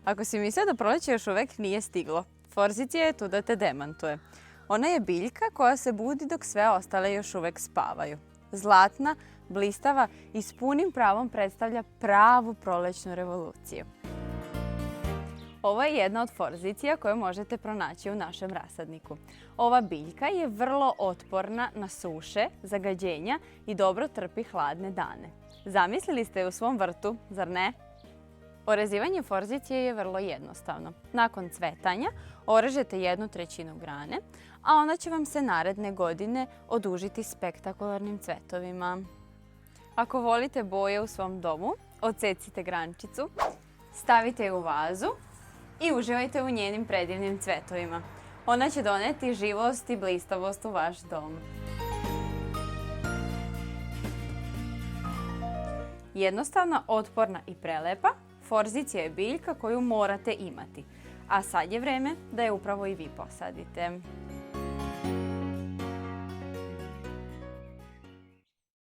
Ako si mislio da proleće još uvek nije stiglo, forzicija je tu da te demantuje. Ona je biljka koja se budi dok sve ostale još uvek spavaju. Zlatna, blistava i s punim pravom predstavlja pravu prolećnu revoluciju. Ovo je jedna od forzicija koje možete pronaći u našem rasadniku. Ova biljka je vrlo otporna na suše, zagađenja i dobro trpi hladne dane. Zamislili ste je u svom vrtu, zar ne? Orezivanje forzicije je vrlo jednostavno. Nakon cvetanja orežete 1/3 grane, a ona će vam se naredne godine odužiti spektakularnim cvetovima. Ako volite boje u svom domu, odsecite grančicu, stavite je u vazu i uživajte u njenim predivnim cvetovima. Ona će doneti živost i blistavost u vaš dom. Jednostavna, otporna i prelepa, forzicija je biljka koju morate imati. A sad je vreme da je upravo i vi posadite.